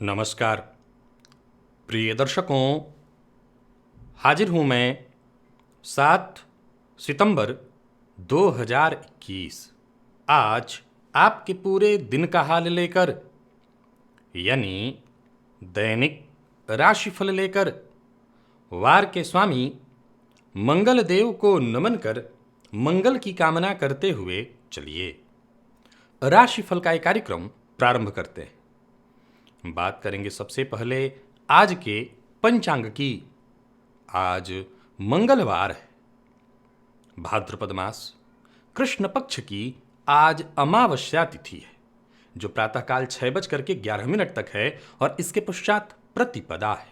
नमस्कार प्रिय दर्शकों, हाजिर हूँ मैं 7 सितंबर 2021। आज आपके पूरे दिन का हाल लेकर, यानी दैनिक राशिफल लेकर, वार के स्वामी मंगल देव को नमन कर मंगल की कामना करते हुए चलिए राशिफल का एक कार्यक्रम प्रारंभ करते हैं। बात करेंगे सबसे पहले आज के पंचांग की। आज मंगलवार है, भाद्रपद मास कृष्ण पक्ष की आज अमावस्या तिथि है, जो प्रातःकाल 6:11 तक है और इसके पश्चात प्रतिपदा है।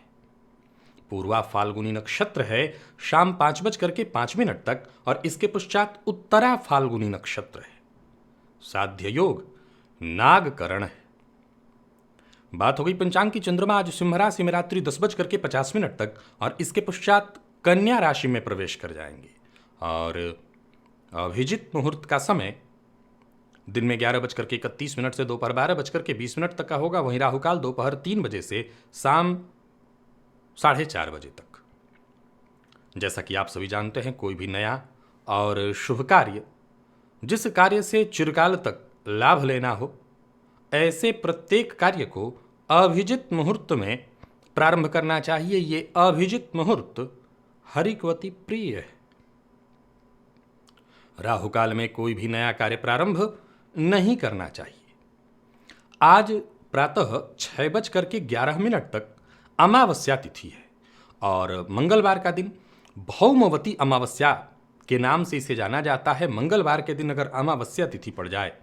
पूर्वा फाल्गुनी नक्षत्र है शाम 5:05 तक और इसके पश्चात उत्तरा फाल्गुनी नक्षत्र है। साध्य योग नागकरण है। बात हो गई पंचांग की। चंद्रमा आज सिंह राशि में रात्रि 10:50 तक और इसके पश्चात कन्या राशि में प्रवेश कर जाएंगे और अभिजित मुहूर्त का समय दिन में 11:31 से दोपहर 12:20 तक का होगा। वहीं राहुकाल दोपहर 3 बजे से शाम 4:30 बजे तक। जैसा कि आप सभी जानते हैं, कोई भी नया और शुभ कार्य, जिस कार्य से चिरकाल तक लाभ लेना हो, ऐसे प्रत्येक कार्य को अभिजित मुहूर्त में प्रारंभ करना चाहिए। ये अभिजित मुहूर्त हरिकवती प्रिय है। राहुकाल में कोई भी नया कार्य प्रारंभ नहीं करना चाहिए। आज प्रातः 6:11 तक अमावस्या तिथि है और मंगलवार का दिन भौमवती अमावस्या के नाम से इसे जाना जाता है। मंगलवार के दिन अगर अमावस्या तिथि पड़ जाए,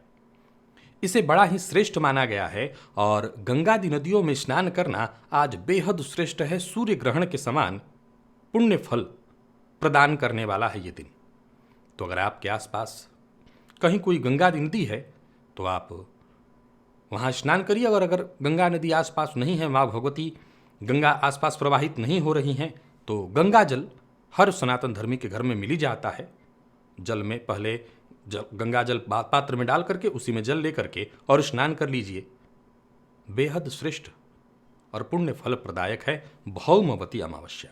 इसे बड़ा ही श्रेष्ठ माना गया है और गंगादि नदियों में स्नान करना आज बेहद श्रेष्ठ है। सूर्य ग्रहण के समान पुण्य फल प्रदान करने वाला है ये दिन। तो अगर आपके आसपास कहीं कोई गंगादि नदी है तो आप वहाँ स्नान करिए। अगर गंगा नदी आसपास नहीं है, माँ भगवती गंगा आसपास प्रवाहित नहीं हो रही हैं, तो गंगा जल हर सनातन धर्मी के घर में मिल ही जाता है। जल में पहले गंगा जल पात्र में डाल करके उसी में जल लेकर के और स्नान कर लीजिए। बेहद श्रेष्ठ और पुण्य फल प्रदायक है भौमवती अमावस्या।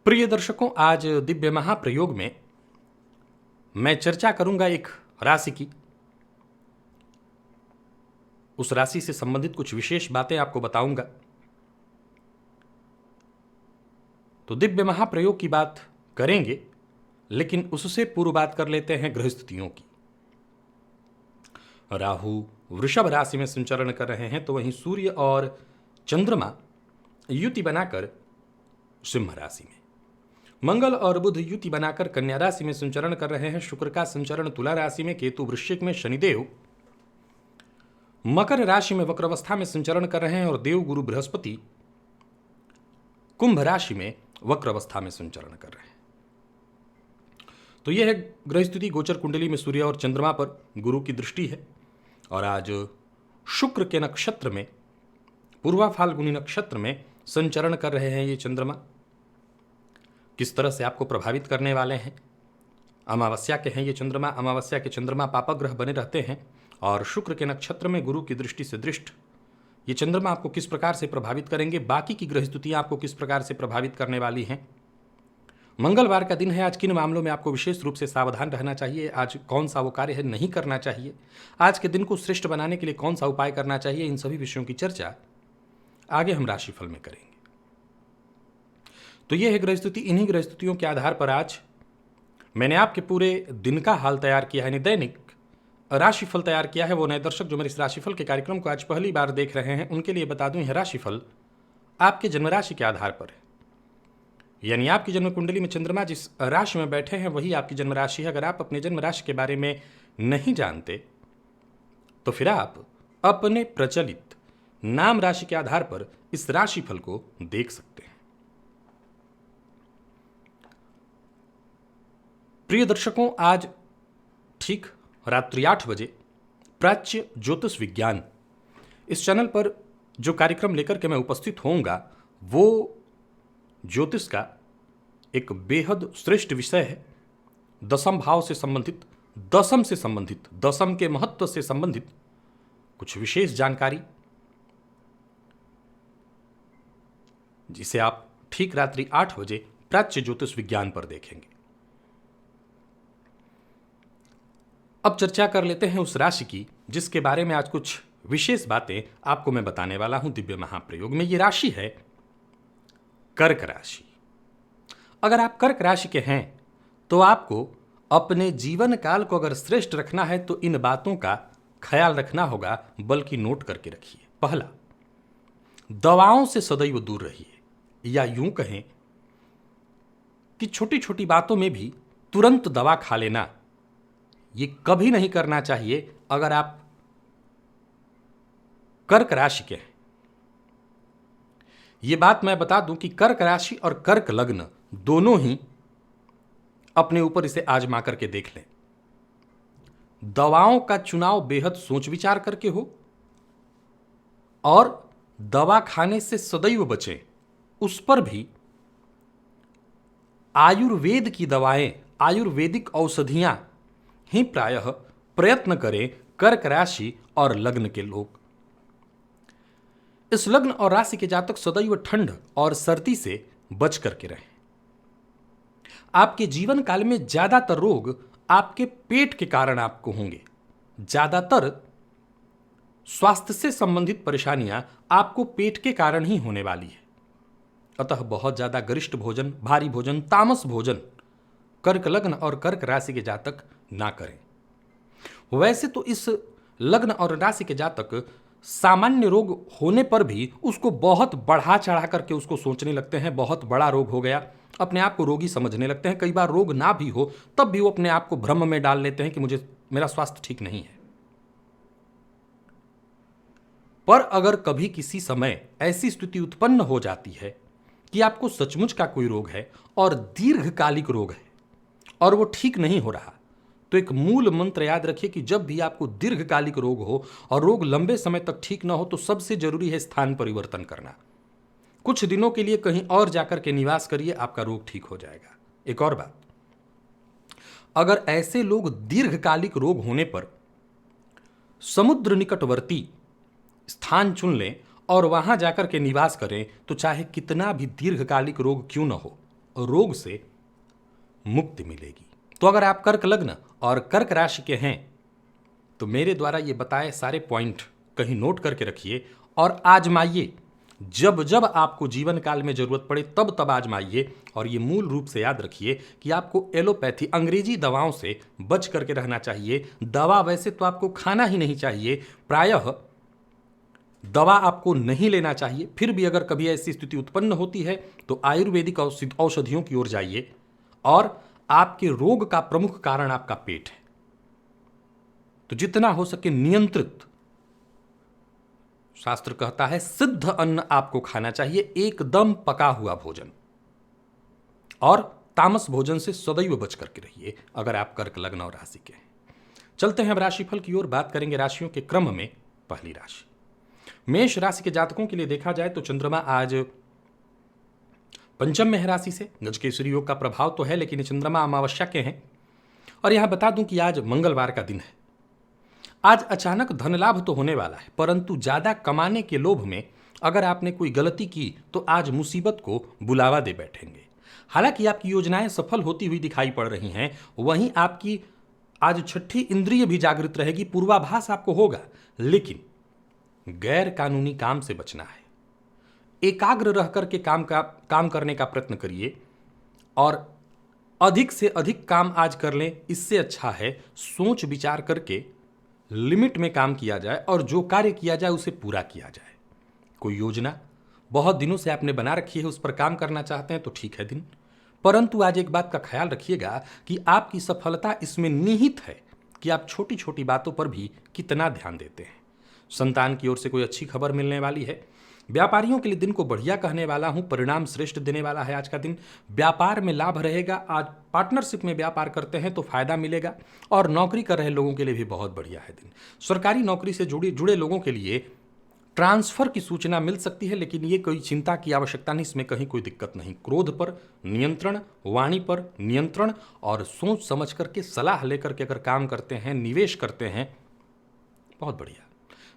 प्रिय दर्शकों, आज दिव्य महाप्रयोग में मैं चर्चा करूंगा एक राशि की। उस राशि से संबंधित कुछ विशेष बातें आपको बताऊंगा। तो दिव्य महाप्रयोग की बात करेंगे, लेकिन उससे पूर्व बात कर लेते हैं ग्रह स्थितियों की। राहु वृषभ राशि में संचरण कर रहे हैं, तो वहीं सूर्य और चंद्रमा युति बनाकर सिंह राशि में, मंगल और बुध युति बनाकर कन्या राशि में संचरण कर रहे हैं। शुक्र का संचरण तुला राशि में, केतु वृश्चिक में, शनिदेव मकर राशि में वक्रावस्था में संचरण कर रहे हैं और देव गुरु बृहस्पति कुंभ राशि में वक्रावस्था में संचरण कर रहे हैं। तो यह है ग्रह स्थिति। गोचर कुंडली में सूर्य और चंद्रमा पर गुरु की दृष्टि है और आज शुक्र के नक्षत्र में, पूर्वा फाल्गुनी नक्षत्र में संचरण कर रहे हैं ये चंद्रमा। किस तरह से आपको प्रभावित करने वाले हैं? अमावस्या के हैं ये चंद्रमा। अमावस्या के चंद्रमा पापग्रह बने रहते हैं और शुक्र के नक्षत्र में गुरु की दृष्टि से दृष्ट ये चंद्रमा आपको किस प्रकार से प्रभावित करेंगे, बाकी की ग्रह स्थितियां आपको किस प्रकार से प्रभावित करने वाली हैं। मंगलवार का दिन है। आज किन मामलों में आपको विशेष रूप से सावधान रहना चाहिए, आज कौन सा वो कार्य है नहीं करना चाहिए, आज के दिन को श्रेष्ठ बनाने के लिए कौन सा उपाय करना चाहिए, इन सभी विषयों की चर्चा आगे हम राशिफल में करेंगे। तो यह है ग्रह स्थिति। इन्हीं ग्रह स्थितियों के आधार पर आज मैंने आपके पूरे दिन का हाल तैयार किया है, यानी दैनिक राशिफल तैयार किया है। वो नए दर्शक जो मेरे इस राशिफल के कार्यक्रम को आज पहली बार देख रहे हैं, उनके लिए बता दूं, यह राशिफल आपके जन्म राशि के आधार पर है। यानी आपकी जन्म कुंडली में चंद्रमा जिस राशि में बैठे हैं वही आपकी जन्म राशि है। अगर आप अपने जन्म राशि के बारे में नहीं जानते तो फिर आप अपने प्रचलित नाम राशि के आधार पर इस राशिफल को देख सकते हैं। प्रिय दर्शकों, आज ठीक रात्रि 8 बजे प्राच्य ज्योतिष विज्ञान इस चैनल पर जो कार्यक्रम लेकर के मैं उपस्थित होऊंगा, वो ज्योतिष का एक बेहद श्रेष्ठ विषय है। दशम भाव से संबंधित, दशम के महत्व से संबंधित कुछ विशेष जानकारी जिसे आप ठीक रात्रि 8 बजे प्राच्य ज्योतिष विज्ञान पर देखेंगे। अब चर्चा कर लेते हैं उस राशि की जिसके बारे में आज कुछ विशेष बातें आपको मैं बताने वाला हूं दिव्य महाप्रयोग में। ये राशि है कर्क राशि। अगर आप कर्क राशि के हैं तो आपको अपने जीवन काल को अगर श्रेष्ठ रखना है तो इन बातों का ख्याल रखना होगा, बल्कि नोट करके रखिए। पहला, दवाओं से सदैव दूर रहिए, या यूं कहें कि छोटी छोटी बातों में भी तुरंत दवा खा लेना, ये कभी नहीं करना चाहिए अगर आप कर्क राशि के हैं। ये बात मैं बता दूं कि कर्क राशि और कर्क लग्न दोनों ही अपने ऊपर इसे आजमा करके देख लें। दवाओं का चुनाव बेहद सोच विचार करके हो और दवा खाने से सदैव बचें। उस पर भी आयुर्वेद की दवाएं, आयुर्वेदिक औषधियां ही प्रायः प्रयत्न करें कर्क राशि और लग्न के लोग। इस लग्न और राशि के जातक सदैव ठंड और सर्दी से बच करके रहें। आपके जीवन काल में ज्यादातर रोग आपके पेट के कारण आपको होंगे। ज्यादातर स्वास्थ्य से संबंधित परेशानियां आपको पेट के कारण ही होने वाली है। अतः बहुत ज्यादा गरिष्ठ भोजन, भारी भोजन, तामस भोजन कर्क लग्न और कर्क राशि के जातक ना करें। वैसे तो इस लग्न और राशि के जातक सामान्य रोग होने पर भी उसको बहुत बढ़ा चढ़ा करके उसको सोचने लगते हैं। बहुत बड़ा रोग हो गया, अपने आप को रोगी समझने लगते हैं। कई बार रोग ना भी हो तब भी वो अपने आप को भ्रम में डाल लेते हैं कि मेरा स्वास्थ्य ठीक नहीं है। पर अगर कभी किसी समय ऐसी स्थिति उत्पन्न हो जाती है कि आपको सचमुच का कोई रोग है और दीर्घकालिक रोग है और वो ठीक नहीं हो रहा, तो एक मूल मंत्र याद रखिए कि जब भी आपको दीर्घकालिक रोग हो और रोग लंबे समय तक ठीक ना हो तो सबसे जरूरी है स्थान परिवर्तन करना। कुछ दिनों के लिए कहीं और जाकर के निवास करिए, आपका रोग ठीक हो जाएगा। एक और बात, अगर ऐसे लोग दीर्घकालिक रोग होने पर समुद्र निकटवर्ती स्थान चुन लें और वहां जाकर के निवास करें तो चाहे कितना भी दीर्घकालिक रोग क्यों न हो, रोग से मुक्ति मिलेगी। तो अगर आप कर्क लग्न और कर्क राशि के हैं तो मेरे द्वारा ये बताए सारे पॉइंट कहीं नोट करके रखिए और आजमाइए। जब जब आपको जीवन काल में जरूरत पड़े तब तब आजमाइए। और ये मूल रूप से याद रखिए कि आपको एलोपैथी, अंग्रेजी दवाओं से बच करके रहना चाहिए। दवा वैसे तो आपको खाना ही नहीं चाहिए, प्रायः दवा आपको नहीं लेना चाहिए। फिर भी अगर कभी ऐसी स्थिति उत्पन्न होती है तो आयुर्वेदिक औषधियों की ओर जाइए। और आपके रोग का प्रमुख कारण आपका पेट है, तो जितना हो सके नियंत्रित, शास्त्र कहता है सिद्ध अन्न आपको खाना चाहिए, एकदम पका हुआ भोजन। और तामस भोजन से सदैव बच करके रहिए अगर आप कर्क लग्न और राशि के हैं। चलते हैं अब राशिफल की ओर, बात करेंगे राशियों के क्रम में। पहली राशि मेष राशि के जातकों के लिए देखा जाए तो चंद्रमा आज पंचम में है राशि से। गजकेसरी योग का प्रभाव तो है, लेकिन चंद्रमा अमावस्या के हैं। और यहां बता दूं कि आज मंगलवार का दिन है। आज अचानक धन लाभ तो होने वाला है, परंतु ज्यादा कमाने के लोभ में अगर आपने कोई गलती की तो आज मुसीबत को बुलावा दे बैठेंगे। हालांकि आपकी योजनाएं सफल होती हुई दिखाई पड़ रही हैं, वहीं आपकी आज छठी इंद्रिय भी जागृत रहेगी, पूर्वाभास आपको होगा। लेकिन गैर कानूनी काम से बचना है। एकाग्र रह करके काम करने का प्रयत्न करिए और अधिक से अधिक काम आज कर लें। इससे अच्छा है सोच विचार करके लिमिट में काम किया जाए और जो कार्य किया जाए उसे पूरा किया जाए। कोई योजना बहुत दिनों से आपने बना रखी है, उस पर काम करना चाहते हैं तो ठीक है दिन। परंतु आज एक बात का ख्याल रखिएगा कि आपकी सफलता इसमें निहित है कि आप छोटी छोटी बातों पर भी कितना ध्यान देते हैं। संतान की ओर से कोई अच्छी खबर मिलने वाली है। व्यापारियों के लिए दिन को बढ़िया कहने वाला हूं, परिणाम श्रेष्ठ देने वाला है आज का दिन। व्यापार में लाभ रहेगा। आज पार्टनरशिप में व्यापार करते हैं तो फायदा मिलेगा। और नौकरी कर रहे लोगों के लिए भी बहुत बढ़िया है दिन। सरकारी नौकरी से जुड़े लोगों के लिए ट्रांसफर की सूचना मिल सकती है, लेकिन ये कोई चिंता की आवश्यकता नहीं, इसमें कहीं कोई दिक्कत नहीं। क्रोध पर नियंत्रण, वाणी पर नियंत्रण और सोच समझ करके सलाह लेकर के अगर काम करते हैं, निवेश करते हैं, बहुत बढ़िया।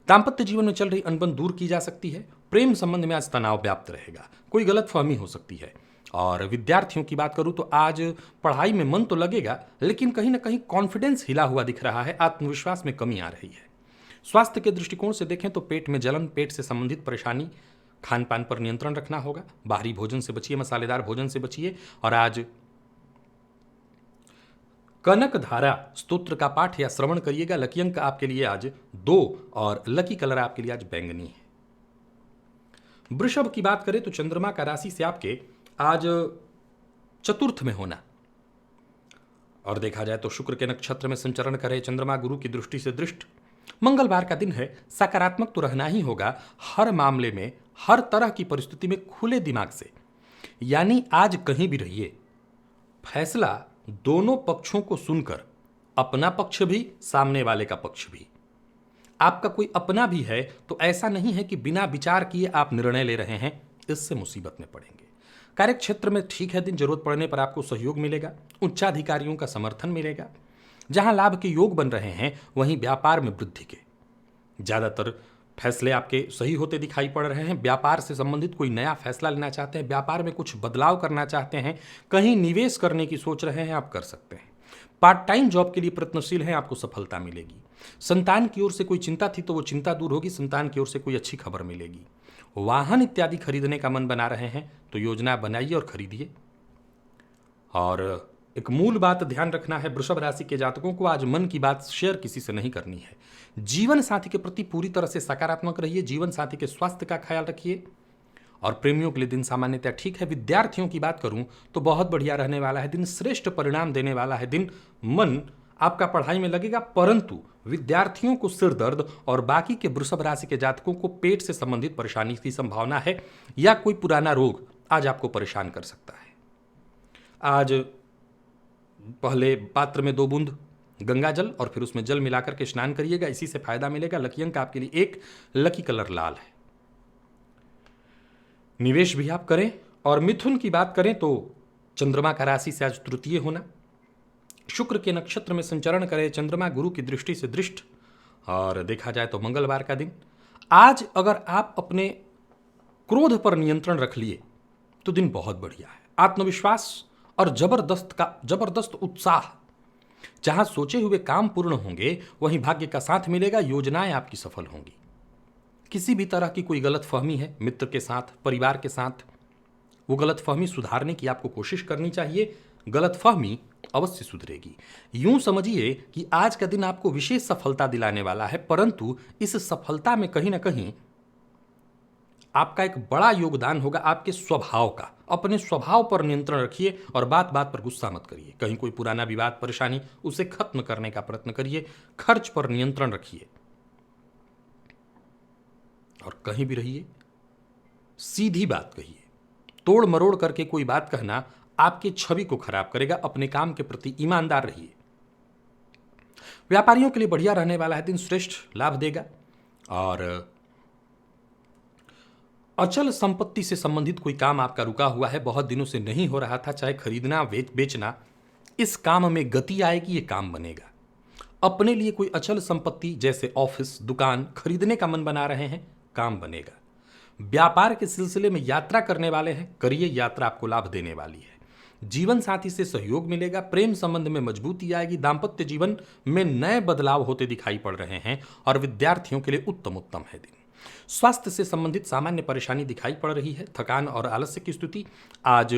दाम्पत्य जीवन में चल रही अनबन दूर की जा सकती है। प्रेम संबंध में आज तनाव व्याप्त रहेगा, कोई गलतफहमी हो सकती है। और विद्यार्थियों की बात करूं तो आज पढ़ाई में मन तो लगेगा, लेकिन कहीं ना कहीं कॉन्फिडेंस हिला हुआ दिख रहा है, आत्मविश्वास में कमी आ रही है। स्वास्थ्य के दृष्टिकोण से देखें तो पेट में जलन, पेट से संबंधित परेशानी, खान पान पर नियंत्रण रखना होगा। बाहरी भोजन से बचिए, मसालेदार भोजन से बचिए। और आज कनक धारा स्तोत्र का पाठ या श्रवण करिएगा। लकी अंक आपके लिए आज 2 और लकी कलर आपके लिए आज बैंगनी है। वृषभ की बात करें तो चंद्रमा का राशि से आपके आज चतुर्थ में होना, और देखा जाए तो शुक्र के नक्षत्र में संचरण करे चंद्रमा गुरु की दृष्टि से दृष्ट। मंगलवार का दिन है, सकारात्मक तो रहना ही होगा हर मामले में, हर तरह की परिस्थिति में खुले दिमाग से। यानी आज कहीं भी रहिए, फैसला दोनों पक्षों को सुनकर, अपना पक्ष भी सामने वाले का पक्ष भी। आपका कोई अपना भी है तो ऐसा नहीं है कि बिना विचार किए आप निर्णय ले रहे हैं, इससे मुसीबत में पड़ेंगे। कार्य क्षेत्र में ठीक है दिन, जरूरत पड़ने पर आपको सहयोग मिलेगा, उच्चाधिकारियों का समर्थन मिलेगा। जहां लाभ के योग बन रहे हैं वहीं व्यापार में वृद्धि के ज्यादातर फैसले आपके सही होते दिखाई पड़ रहे हैं। व्यापार से संबंधित कोई नया फैसला लेना चाहते हैं, व्यापार में कुछ बदलाव करना चाहते हैं, कहीं निवेश करने की सोच रहे हैं, आप कर सकते हैं। पार्ट टाइम जॉब के लिए प्रयत्नशील हैं, आपको सफलता मिलेगी। संतान की ओर से कोई चिंता थी तो वो चिंता दूर होगी, संतान की ओर से कोई अच्छी खबर मिलेगी। वाहन इत्यादि खरीदने का मन बना रहे हैं तो योजना बनाइए और खरीदिए। और एक मूल बात ध्यान रखना है, वृषभ राशि के जातकों को आज मन की बात शेयर किसी से नहीं करनी है। जीवन साथी के प्रति पूरी तरह से सकारात्मक रहिए, जीवन साथी के स्वास्थ्य का ख्याल रखिए। और प्रेमियों के लिए दिन सामान्यतः ठीक है। विद्यार्थियों की बात करूं तो बहुत बढ़िया रहने वाला है दिन, श्रेष्ठ परिणाम देने वाला है दिन। मन आपका पढ़ाई में लगेगा, परंतु विद्यार्थियों को सिर दर्द और बाकी के वृषभ राशि के जातकों को पेट से संबंधित परेशानी की संभावना है, या कोई पुराना रोग आज आपको परेशान कर सकता है। आज पहले पात्र में 2 बूंद गंगा जल और फिर उसमें जल मिलाकर के स्नान करिएगा, इसी से फायदा मिलेगा। लकी अंक आपके लिए 1, लकी कलर लाल है। निवेश भी आप करें। और मिथुन की बात करें तो चंद्रमा का राशि से आज तृतीय होना, शुक्र के नक्षत्र में संचरण करे चंद्रमा गुरु की दृष्टि से दृष्ट। और देखा जाए तो मंगलवार का दिन, आज अगर आप अपने क्रोध पर नियंत्रण रख लिए तो दिन बहुत बढ़िया है। आत्मविश्वास और जबरदस्त उत्साह, जहां सोचे हुए काम पूर्ण होंगे वहीं भाग्य का साथ मिलेगा, योजनाएं आपकी सफल होंगी। किसी भी तरह की कोई गलतफहमी है मित्र के साथ, परिवार के साथ, वो गलतफहमी सुधारने की आपको कोशिश करनी चाहिए। गलतफहमी अवश्य सुधरेगी। यूं समझिए कि आज का दिन आपको विशेष सफलता दिलाने वाला है, परंतु इस सफलता में कहीं ना कहीं आपका एक बड़ा योगदान होगा आपके स्वभाव का। अपने स्वभाव पर नियंत्रण रखिए और बात बात पर गुस्सा मत करिए। कहीं कोई पुराना विवाद, परेशानी, उसे खत्म करने का प्रयत्न करिए। खर्च पर नियंत्रण रखिए और कहीं भी रहिए सीधी बात कहिए। तोड़ मरोड़ करके कोई बात कहना आपकी छवि को खराब करेगा। अपने काम के प्रति ईमानदार रहिए। व्यापारियों के लिए बढ़िया रहने वाला है दिन, श्रेष्ठ लाभ देगा। और अचल संपत्ति से संबंधित कोई काम आपका रुका हुआ है, बहुत दिनों से नहीं हो रहा था, चाहे खरीदना बेचना, इस काम में गति आएगी, ये काम बनेगा। अपने लिए कोई अचल संपत्ति जैसे ऑफिस, दुकान खरीदने का मन बना रहे हैं, काम बनेगा। व्यापार के सिलसिले में यात्रा करने वाले हैं, करिए, यात्रा आपको लाभ देने वाली है। जीवन साथी से सहयोग मिलेगा, प्रेम संबंध में मजबूती आएगी, दाम्पत्य जीवन में नए बदलाव होते दिखाई पड़ रहे हैं और विद्यार्थियों के लिए उत्तम है दिन। स्वास्थ्य से संबंधित सामान्य परेशानी दिखाई पड़ रही है, थकान और आलस्य की स्थिति। आज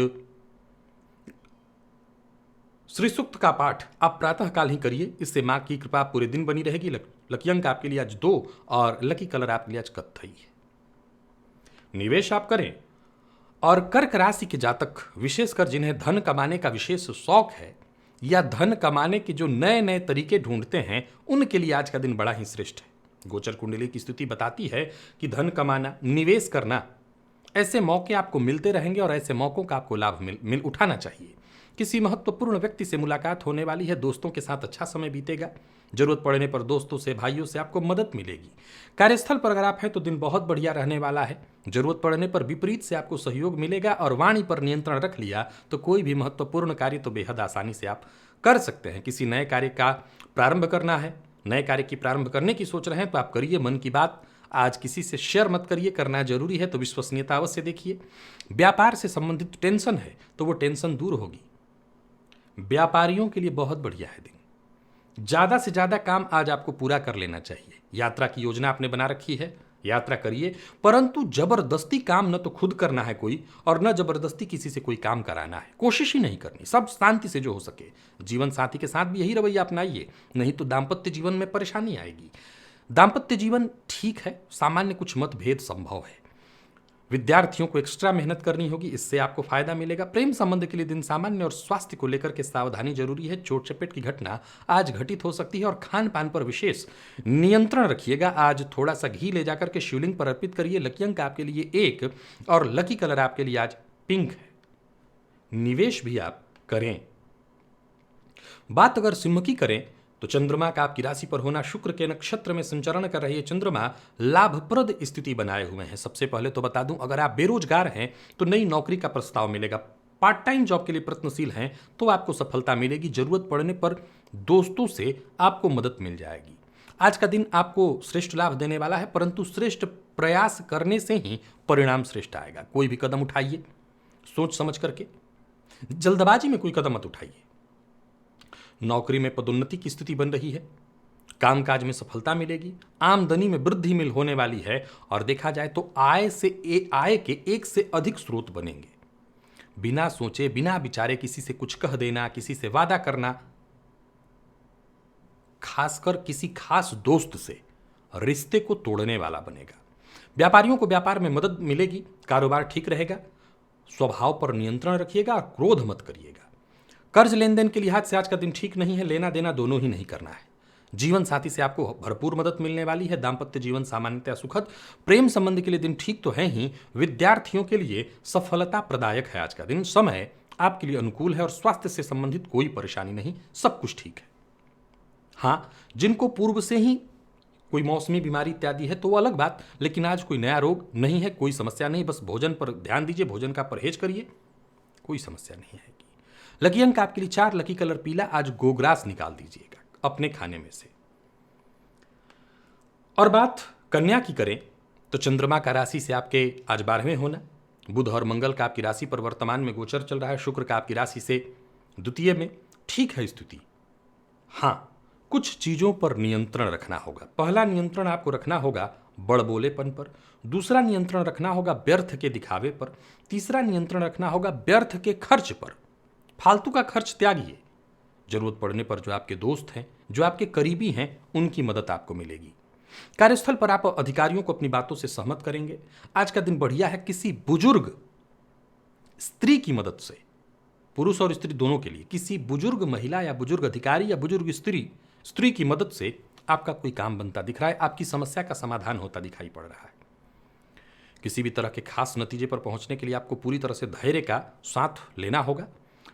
श्री सूक्त का पाठ आप प्रातःकाल ही करिए, इससे मां की कृपा पूरे दिन बनी रहेगी। लकी अंक आपके लिए आज 2 और लकी कलर आपके लिए आज कत्थई है। निवेश आप करें। और कर्क राशि के जातक, विशेषकर जिन्हें धन कमाने का विशेष शौक है या धन कमाने के जो नए नए तरीके ढूंढते हैं, उनके लिए आज का दिन बड़ा ही श्रेष्ठ है। गोचर कुंडली की स्थिति बताती है कि धन कमाना, निवेश करना, ऐसे मौके आपको मिलते रहेंगे और ऐसे मौकों का आपको लाभ मिल उठाना चाहिए। किसी महत्वपूर्ण व्यक्ति से मुलाकात होने वाली है, दोस्तों के साथ अच्छा समय बीतेगा। जरूरत पड़ने पर दोस्तों से, भाइयों से आपको मदद मिलेगी। कार्यस्थल पर अगर आप हैं तो दिन बहुत बढ़िया रहने वाला है। जरूरत पड़ने पर विपरीत से आपको सहयोग मिलेगा और वाणी पर नियंत्रण रख लिया तो कोई भी महत्वपूर्ण कार्य तो बेहद आसानी से आप कर सकते हैं। किसी नए कार्य का प्रारंभ करना है, नए कार्य की प्रारंभ करने की सोच रहे हैं तो आप करिए मन की बात। आज किसी से शेयर मत करिए, करना जरूरी है तो विश्वसनीयता अवश्य देखिए। व्यापार से संबंधित टेंशन है तो वो टेंशन दूर होगी। व्यापारियों के लिए बहुत बढ़िया है दिन। ज्यादा से ज्यादा काम आज आपको पूरा कर लेना चाहिए। यात्रा की योजना आपने बना रखी है, यात्रा करिए, परंतु जबरदस्ती काम न तो खुद करना है कोई, और न जबरदस्ती किसी से कोई काम कराना है। कोशिश ही नहीं करनी, सब शांति से जो हो सके। जीवन साथी के साथ भी यही रवैया अपनाइए, नहीं तो दाम्पत्य जीवन में परेशानी आएगी। दाम्पत्य जीवन ठीक है, सामान्य कुछ मतभेद संभव है। विद्यार्थियों को एक्स्ट्रा मेहनत करनी होगी, इससे आपको फायदा मिलेगा। प्रेम संबंध के लिए दिन सामान्य और स्वास्थ्य को लेकर के सावधानी जरूरी है। चोट चपेट की घटना आज घटित हो सकती है और खान पान पर विशेष नियंत्रण रखिएगा। आज थोड़ा सा घी ले जाकर के शिवलिंग पर अर्पित करिए। लकी अंक आपके लिए 1 और लकी कलर आपके लिए आज पिंक है। निवेश भी आप करें। बात अगर सिंह की करें तो चंद्रमा का आपकी राशि पर होना, शुक्र के नक्षत्र में संचरण कर रही है चंद्रमा लाभप्रद स्थिति बनाए हुए हैं। सबसे पहले तो बता दूं, अगर आप बेरोजगार हैं तो नई नौकरी का प्रस्ताव मिलेगा। पार्ट टाइम जॉब के लिए प्रयत्नशील हैं तो आपको सफलता मिलेगी। जरूरत पड़ने पर दोस्तों से आपको मदद मिल जाएगी। आज का दिन आपको श्रेष्ठ लाभ देने वाला है, परंतु श्रेष्ठ प्रयास करने से ही परिणाम श्रेष्ठ आएगा। कोई भी कदम उठाइए सोच समझ करके, जल्दबाजी में कोई कदम मत उठाइए। नौकरी में पदोन्नति की स्थिति बन रही है, कामकाज में सफलता मिलेगी, आमदनी में वृद्धि मिल होने वाली है, और देखा जाए तो आय के एक से अधिक स्रोत बनेंगे। बिना सोचे बिना विचारे किसी से कुछ कह देना, किसी से वादा करना, खासकर किसी खास दोस्त से, रिश्ते को तोड़ने वाला बनेगा। व्यापारियों को व्यापार में मदद मिलेगी, कारोबार ठीक रहेगा। स्वभाव पर नियंत्रण रखिएगा और क्रोध मत करिएगा। कर्ज लेन देन के लिहाज से आज का दिन ठीक नहीं है, लेना देना दोनों ही नहीं करना है। जीवन साथी से आपको भरपूर मदद मिलने वाली है। दाम्पत्य जीवन सामान्यतः सुखद। प्रेम संबंध के लिए दिन ठीक तो है ही, विद्यार्थियों के लिए सफलता प्रदायक है आज का दिन। समय आपके लिए अनुकूल है और स्वास्थ्य से संबंधित कोई परेशानी नहीं, सब कुछ ठीक है। हाँ, जिनको पूर्व से ही कोई मौसमी बीमारी इत्यादि है तो वो अलग बात, लेकिन आज कोई नया रोग नहीं है, कोई समस्या नहीं। बस भोजन पर ध्यान दीजिए, भोजन का परहेज करिए, कोई समस्या नहीं है। लकी अंक आपके लिए 4, लकी कलर पीला। आज गोग्रास निकाल दीजिएगा अपने खाने में से। और बात कन्या की करें तो चंद्रमा का राशि से आपके आज 12वें होना, बुध और मंगल का आपकी राशि पर वर्तमान में गोचर चल रहा है, शुक्र का आपकी राशि से द्वितीय में। ठीक है स्थिति। हाँ, कुछ चीजों पर नियंत्रण रखना होगा। पहला नियंत्रण आपको रखना होगा बड़बोलेपन पर, दूसरा नियंत्रण रखना होगा व्यर्थ के दिखावे पर, तीसरा नियंत्रण रखना होगा व्यर्थ के खर्च पर। फालतू का खर्च त्यागिए। जरूरत पड़ने पर जो आपके दोस्त हैं, जो आपके करीबी हैं, उनकी मदद आपको मिलेगी। कार्यस्थल पर आप अधिकारियों को अपनी बातों से सहमत करेंगे। आज का दिन बढ़िया है। किसी बुजुर्ग स्त्री की मदद से, पुरुष और स्त्री दोनों के लिए, किसी बुजुर्ग महिला या बुजुर्ग अधिकारी या बुजुर्ग स्त्री की मदद से आपका कोई काम बनता दिख रहा है, आपकी समस्या का समाधान होता दिखाई पड़ रहा है। किसी भी तरह के खास नतीजे पर पहुंचने के लिए आपको पूरी तरह से धैर्य का साथ लेना होगा।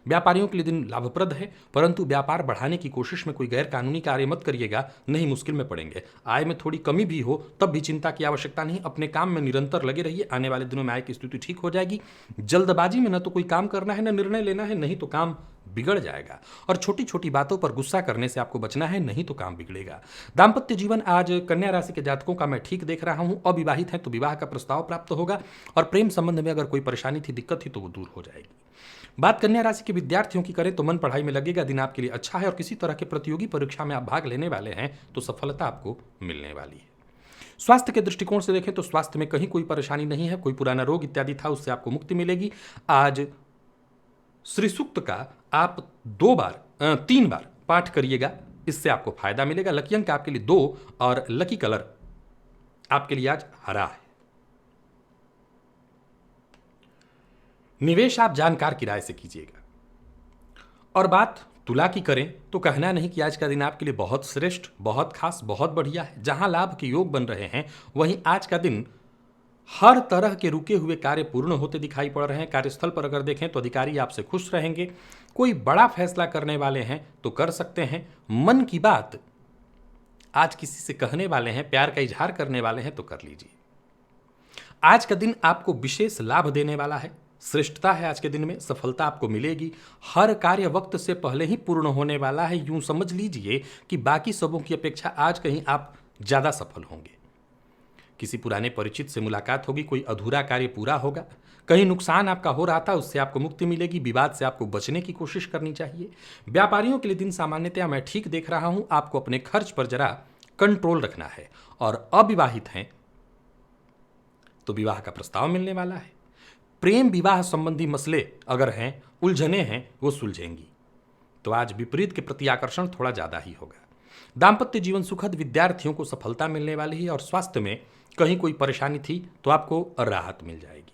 व्यापारियों के लिए दिन लाभप्रद है, परंतु व्यापार बढ़ाने की कोशिश में कोई गैर कानूनी कार्य मत करिएगा, नहीं मुश्किल में पड़ेंगे। आय में थोड़ी कमी भी हो तब भी चिंता की आवश्यकता नहीं। अपने काम में निरंतर लगे रहिए, आने वाले दिनों में आय की स्थिति ठीक हो जाएगी। जल्दबाजी में न तो कोई काम करना है, न निर्णय लेना है, नहीं तो काम बिगड़ जाएगा। और छोटी छोटी बातों पर गुस्सा करने से आपको बचना है, नहीं तो काम बिगड़ेगा। दाम्पत्य जीवन आज कन्या राशि के जातकों का मैं ठीक देख रहा हूं। अविवाहित हैं तो विवाह का प्रस्ताव प्राप्त होगा, और प्रेम संबंध में अगर कोई परेशानी थी, दिक्कत थी, तो वो दूर हो जाएगी। बात कन्या राशि के विद्यार्थियों की करें तो मन पढ़ाई में लगेगा, दिन आपके लिए अच्छा है। और किसी तरह के प्रतियोगी परीक्षा में आप भाग लेने वाले हैं तो सफलता आपको मिलने वाली है। स्वास्थ्य के दृष्टिकोण से देखें तो स्वास्थ्य में कहीं कोई परेशानी नहीं है। कोई पुराना रोग इत्यादि था, उससे आपको मुक्ति मिलेगी। आज श्री सूक्त का आप 3 बार पाठ करिएगा, इससे आपको फायदा मिलेगा। लकी अंक आपके लिए 2 और लकी कलर आपके लिए आज हरा है। निवेश आप जानकार की राय से कीजिएगा। और बात तुला की करें तो कहना नहीं कि आज का दिन आपके लिए बहुत श्रेष्ठ, बहुत खास, बहुत बढ़िया है। जहां लाभ के योग बन रहे हैं, वहीं आज का दिन हर तरह के रुके हुए कार्य पूर्ण होते दिखाई पड़ रहे हैं। कार्यस्थल पर अगर देखें तो अधिकारी आपसे खुश रहेंगे। कोई बड़ा फैसला करने वाले हैं तो कर सकते हैं। मन की बात आज किसी से कहने वाले हैं, प्यार का इजहार करने वाले हैं तो कर लीजिए। आज का दिन आपको विशेष लाभ देने वाला है। श्रेष्ठता है आज के दिन में, सफलता आपको मिलेगी। हर कार्य वक्त से पहले ही पूर्ण होने वाला है। यूं समझ लीजिए कि बाकी सबों की अपेक्षा आज कहीं आप ज़्यादा सफल होंगे। किसी पुराने परिचित से मुलाकात होगी, कोई अधूरा कार्य पूरा होगा, कहीं नुकसान आपका हो रहा था उससे आपको मुक्ति मिलेगी, विवाद से आपको बचने की कोशिश करनी चाहिए। व्यापारियों के लिए दिन सामान्यतया मैं ठीक देख रहा हूं, आपको अपने खर्च पर जरा कंट्रोल रखना है। और अविवाहित हैं तो विवाह का प्रस्ताव मिलने वाला है। प्रेम विवाह संबंधी मसले अगर हैं, उलझने हैं, वो सुलझेंगी। तो आज विपरीत के प्रति आकर्षण थोड़ा ज्यादा ही होगा। दाम्पत्य जीवन सुखद, विद्यार्थियों को सफलता मिलने वाली है और स्वास्थ्य में कहीं कोई परेशानी थी तो आपको राहत मिल जाएगी।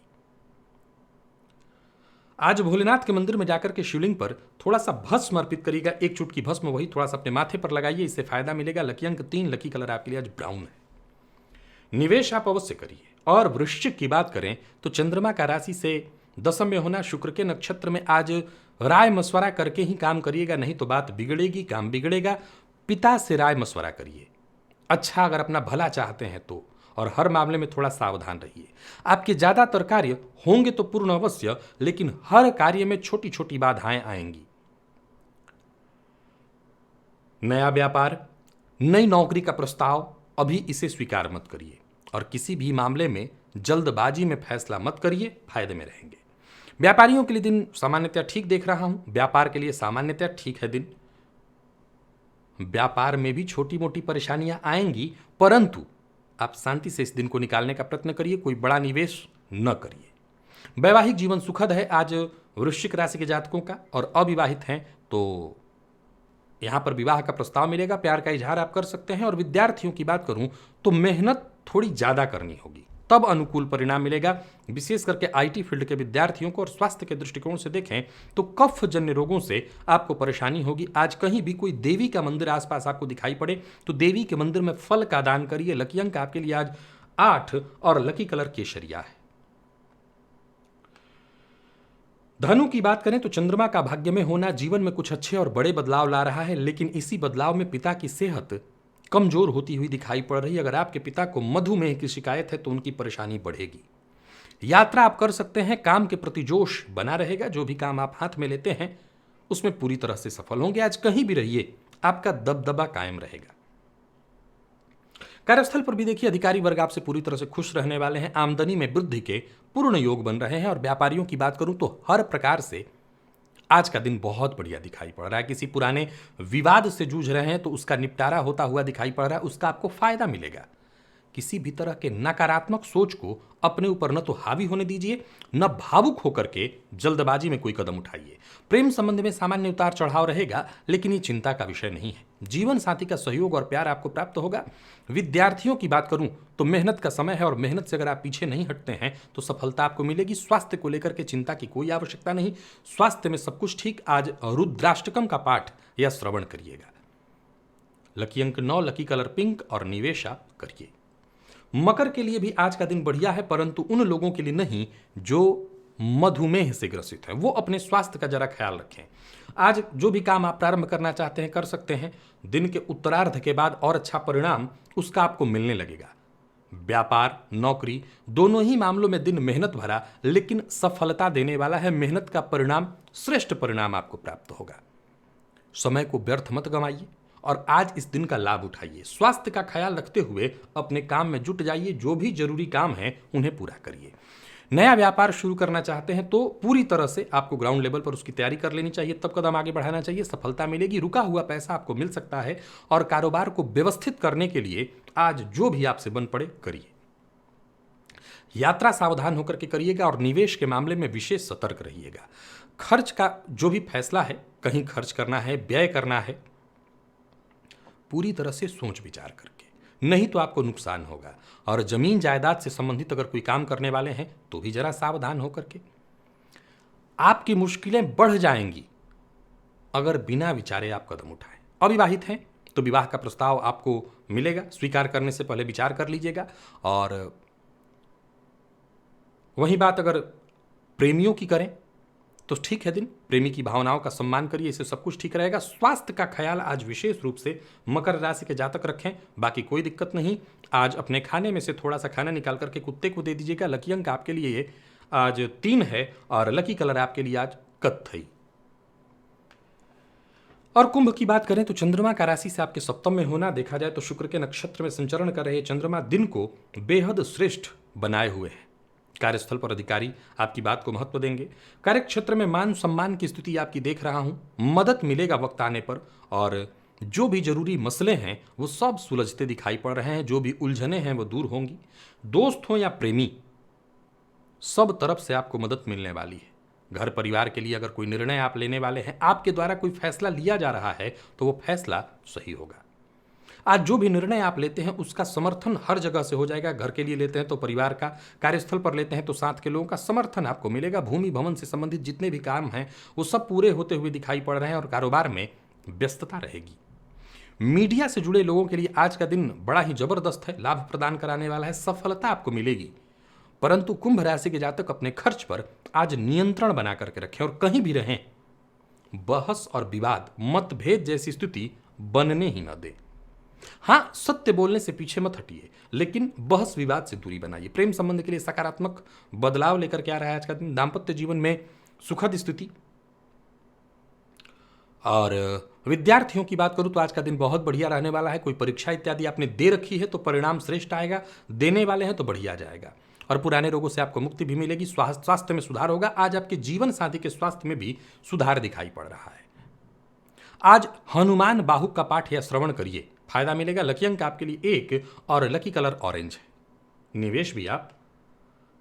आज भोलेनाथ के मंदिर में जाकर के शिवलिंग पर थोड़ा सा भस्म अर्पित करिएगा। एक चुटकी भस्म वही थोड़ा सा अपने माथे पर लगाइए, इससे फायदा मिलेगा। लकी अंक 3, लकी कलर आपके लिए आज ब्राउन है। निवेश आप अवश्य करिए। और वृश्चिक की बात करें तो चंद्रमा का राशि से दशम में होना, शुक्र के नक्षत्र में, आज राय मशवरा करके ही काम करिएगा, नहीं तो बात बिगड़ेगी, काम बिगड़ेगा। पिता से राय मशवरा करिए, अच्छा अगर अपना भला चाहते हैं तो। और हर मामले में थोड़ा सावधान रहिए। आपके ज्यादातर कार्य होंगे तो पूर्ण अवश्य, लेकिन हर कार्य में छोटी छोटी बाधाएं आएंगी। नया व्यापार, नई नौकरी का प्रस्ताव, अभी इसे स्वीकार मत करिए। और किसी भी मामले में जल्दबाजी में फैसला मत करिए, फायदे में रहेंगे। व्यापारियों के लिए दिन सामान्यतया ठीक देख रहा हूं। व्यापार के लिए सामान्यतया ठीक है दिन। व्यापार में भी छोटी मोटी परेशानियां आएंगी, परंतु आप शांति से इस दिन को निकालने का प्रयत्न करिए, कोई बड़ा निवेश न करिए। वैवाहिक जीवन सुखद है आज वृश्चिक राशि के जातकों का। और अविवाहित हैं तो यहां पर विवाह का प्रस्ताव मिलेगा, प्यार का इजहार आप कर सकते हैं। और विद्यार्थियों की बात करूं तो मेहनत थोड़ी ज्यादा करनी होगी, तब अनुकूल परिणाम मिलेगा। विशेष करके आईटी फील्ड के विद्यार्थियों को। और स्वास्थ्य के दृष्टिकोण से देखें तो कफ जन्य रोगों से आपको परेशानी होगी। आज कहीं भी कोई देवी का मंदिर आसपास आपको दिखाई पड़े तो देवी के मंदिर में फल का दान करिए। लकी अंक आपके लिए आज 8 और लकी कलर केसरिया है। धनु की बात करें तो चंद्रमा का भाग्य में होना जीवन में कुछ अच्छे और बड़े बदलाव ला रहा है, लेकिन इसी बदलाव में पिता की सेहत कमजोर होती हुई दिखाई पड़ रही है। अगर आपके पिता को मधुमेह की शिकायत है तो उनकी परेशानी बढ़ेगी। यात्रा आप कर सकते हैं, काम के प्रति जोश बना रहेगा। जो भी काम आप हाथ में लेते हैं उसमें पूरी तरह से सफल होंगे। आज कहीं भी रहिए, आपका दबदबा कायम रहेगा। कार्यस्थल पर भी देखिए, अधिकारी वर्ग आपसे पूरी तरह से खुश रहने वाले हैं। आमदनी में वृद्धि के पूर्ण योग बन रहे हैं। और व्यापारियों की बात करूं तो हर प्रकार से आज का दिन बहुत बढ़िया दिखाई पड़ रहा है। किसी पुराने विवाद से जूझ रहे हैं तो उसका निपटारा होता हुआ दिखाई पड़ रहा है, उसका आपको फायदा मिलेगा। किसी भी तरह के नकारात्मक सोच को अपने ऊपर न तो हावी होने दीजिए, न भावुक होकर के जल्दबाजी में कोई कदम उठाइए। प्रेम संबंध में सामान्य उतार चढ़ाव रहेगा, लेकिन ये चिंता का विषय नहीं है। जीवन साथी का सहयोग और प्यार आपको प्राप्त होगा। विद्यार्थियों की बात करूं तो मेहनत का समय है और मेहनत से अगर आप पीछे नहीं हटते हैं तो सफलता आपको मिलेगी। स्वास्थ्य को लेकर के चिंता की कोई आवश्यकता नहीं, स्वास्थ्य में सब कुछ ठीक। आज रुद्राष्टकम का पाठ या श्रवण करिएगा। लकी अंक 9, लकी कलर पिंक और निवेश आप करिए। मकर के लिए भी आज का दिन बढ़िया है, परंतु उन लोगों के लिए नहीं जो मधुमेह से ग्रसित हैं। वो अपने स्वास्थ्य का जरा ख्याल रखें। आज जो भी काम आप प्रारंभ करना चाहते हैं कर सकते हैं। दिन के उत्तरार्ध के बाद और अच्छा परिणाम उसका आपको मिलने लगेगा। व्यापार, नौकरी, दोनों ही मामलों में दिन मेहनत भरा लेकिन सफलता देने वाला है। मेहनत का परिणाम, श्रेष्ठ परिणाम आपको प्राप्त होगा। समय को व्यर्थ मत गंवाइए और आज इस दिन का लाभ उठाइए। स्वास्थ्य का ख्याल रखते हुए अपने काम में जुट जाइए। जो भी जरूरी काम है उन्हें पूरा करिए। नया व्यापार शुरू करना चाहते हैं तो पूरी तरह से आपको ग्राउंड लेवल पर उसकी तैयारी कर लेनी चाहिए, तब कदम आगे बढ़ाना चाहिए, सफलता मिलेगी। रुका हुआ पैसा आपको मिल सकता है और कारोबार को व्यवस्थित करने के लिए आज जो भी आपसे बन पड़े करिए। यात्रा सावधान होकर के करिएगा और निवेश के मामले में विशेष सतर्क रहिएगा। खर्च का जो भी फैसला है, कहीं खर्च करना है, व्यय करना है, पूरी तरह से सोच विचार करके, नहीं तो आपको नुकसान होगा। और जमीन जायदाद से संबंधित अगर कोई काम करने वाले हैं तो भी जरा सावधान होकर के। आपकी मुश्किलें बढ़ जाएंगी अगर बिना विचारे आप कदम उठाएं। अविवाहित हैं तो विवाह का प्रस्ताव आपको मिलेगा, स्वीकार करने से पहले विचार कर लीजिएगा। और वही बात अगर प्रेमियों की करें तो ठीक है दिन, प्रेमी की भावनाओं का सम्मान करिए, इससे सब कुछ ठीक रहेगा। स्वास्थ्य का ख्याल आज विशेष रूप से मकर राशि के जातक रखें, बाकी कोई दिक्कत नहीं। आज अपने खाने में से थोड़ा सा खाना निकाल करके कुत्ते को दे दीजिएगा। लकी अंक आपके लिए आज 3 है और लकी कलर आपके लिए आज कत्थई। और कुंभ की बात करें तो चंद्रमा का राशि से आपके सप्तम में होना, देखा जाए तो शुक्र के नक्षत्र में संचरण कर रहे चंद्रमा दिन को बेहद श्रेष्ठ बनाए हुए हैं। कार्यस्थल पर अधिकारी आपकी बात को महत्व देंगे। कार्य क्षेत्र में मान सम्मान की स्थिति आपकी देख रहा हूं, मदद मिलेगा वक्त आने पर, और जो भी जरूरी मसले हैं वो सब सुलझते दिखाई पड़ रहे हैं, जो भी उलझने हैं वो दूर होंगी। दोस्त हो या प्रेमी, सब तरफ से आपको मदद मिलने वाली है। घर परिवार के लिए अगर कोई निर्णय आप लेने वाले हैं, आपके द्वारा कोई फैसला लिया जा रहा है तो वो फैसला सही होगा। आज जो भी निर्णय आप लेते हैं उसका समर्थन हर जगह से हो जाएगा। घर के लिए लेते हैं तो परिवार का, कार्यस्थल पर लेते हैं तो साथ के लोगों का समर्थन आपको मिलेगा। भूमि भवन से संबंधित जितने भी काम हैं वो सब पूरे होते हुए दिखाई पड़ रहे हैं और कारोबार में व्यस्तता रहेगी। मीडिया से जुड़े लोगों के लिए आज का दिन बड़ा ही जबरदस्त है, लाभ प्रदान कराने वाला है, सफलता आपको मिलेगी। परंतु कुंभ राशि के जातक अपने खर्च पर आज नियंत्रण बना करके रखें और कहीं भी रहें बहस और विवाद, मतभेद जैसी स्थिति बनने ही न दे। हां, सत्य बोलने से पीछे मत हटिए, लेकिन बहस विवाद से दूरी बनाइए। प्रेम संबंध के लिए सकारात्मक बदलाव लेकर के आ रहा है आज का दिन। दाम्पत्य जीवन में सुखद स्थिति। और विद्यार्थियों की बात करूं तो आज का दिन बहुत बढ़िया रहने वाला है। कोई परीक्षा इत्यादि आपने दे रखी है तो परिणाम श्रेष्ठ आएगा, देने वाले हैं तो बढ़िया जाएगा। और पुराने रोगों से आपको मुक्ति भी मिलेगी। स्वास्थ्य में सुधार होगा। आज आपके जीवन साथी के स्वास्थ्य में भी सुधार दिखाई पड़ रहा है। आज हनुमान बाहु का पाठ या श्रवण करिए, फायदा मिलेगा। लकी अंक आपके लिए 1 और लकी कलर ऑरेंज है। निवेश भी आप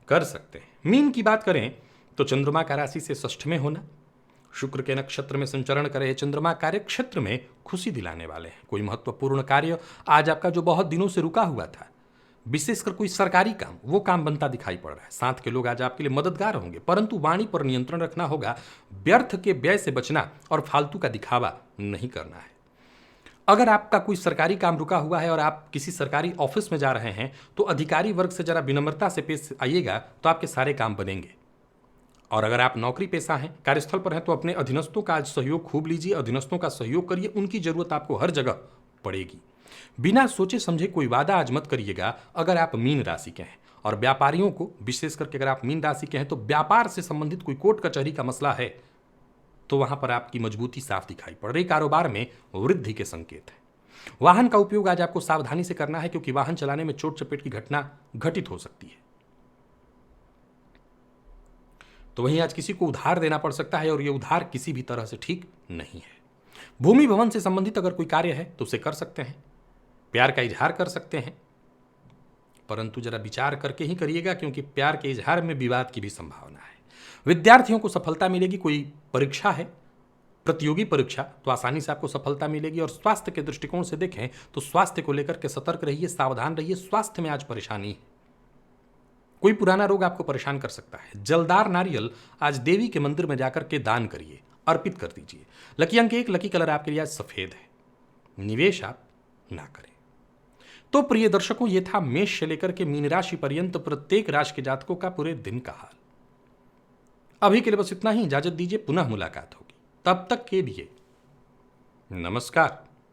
कर सकते हैं। मीन की बात करें तो चंद्रमा का राशि से षष्ठ में होना, शुक्र के नक्षत्र में संचरण कर रहे चंद्रमा कार्य क्षेत्र में खुशी दिलाने वाले हैं। कोई महत्वपूर्ण कार्य आज आपका जो बहुत दिनों से रुका हुआ था, विशेषकर कोई सरकारी काम, वो काम बनता दिखाई पड़ रहा है। साथ के लोग आज आपके लिए मददगार होंगे, परंतु वाणी पर नियंत्रण रखना होगा। व्यर्थ के व्यय से बचना और फालतू का दिखावा नहीं करना है। अगर आपका कोई सरकारी काम रुका हुआ है और आप किसी सरकारी ऑफिस में जा रहे हैं तो अधिकारी वर्ग से जरा विनम्रता से पेश आइएगा तो आपके सारे काम बनेंगे। और अगर आप नौकरी पेशा हैं, कार्यस्थल पर हैं, तो अपने अधीनस्थों का आज सहयोग खूब लीजिए। अधीनस्थों का सहयोग करिए, उनकी जरूरत आपको हर जगह पड़ेगी। बिना सोचे समझे कोई वादा आज मत करिएगा अगर आप मीन राशि के हैं। और व्यापारियों को, विशेष करके अगर आप मीन राशि के हैं, तो व्यापार से संबंधित कोई कोर्ट कचहरी का मसला है तो वहां पर आपकी मजबूती साफ दिखाई पड़ रही। कारोबार में वृद्धि के संकेत है। वाहन का उपयोग आज आपको सावधानी से करना है, क्योंकि वाहन चलाने में चोट चपेट की घटना घटित हो सकती है। तो वहीं आज किसी को उधार देना पड़ सकता है और यह उधार किसी भी तरह से ठीक नहीं है। भूमि भवन से संबंधित अगर कोई कार्य है तो उसे कर सकते हैं। प्यार का इजहार कर सकते हैं, परंतु जरा विचार करके ही करिएगा, क्योंकि प्यार के इजहार में विवाद की भी संभावना है। विद्यार्थियों को सफलता मिलेगी। कोई परीक्षा है, प्रतियोगी परीक्षा, तो आसानी से आपको सफलता मिलेगी। और स्वास्थ्य के दृष्टिकोण से देखें तो स्वास्थ्य को लेकर के सतर्क रहिए, सावधान रहिए। स्वास्थ्य में आज परेशानी है, कोई पुराना रोग आपको परेशान कर सकता है। जलदार नारियल आज देवी के मंदिर में जाकर के दान करिए, अर्पित कर दीजिए। लकी अंक 1, लकी कलर आपके लिए आज सफेद है। निवेश आप ना करें। तो प्रिय दर्शकों, ये था मेष से लेकर के मीन राशि पर्यंत प्रत्येक राशि के जातकों का पूरे दिन का हाल। अभी के लिए बस इतना ही। इजाजत दीजिए, पुनः मुलाकात होगी। तब तक के लिए नमस्कार।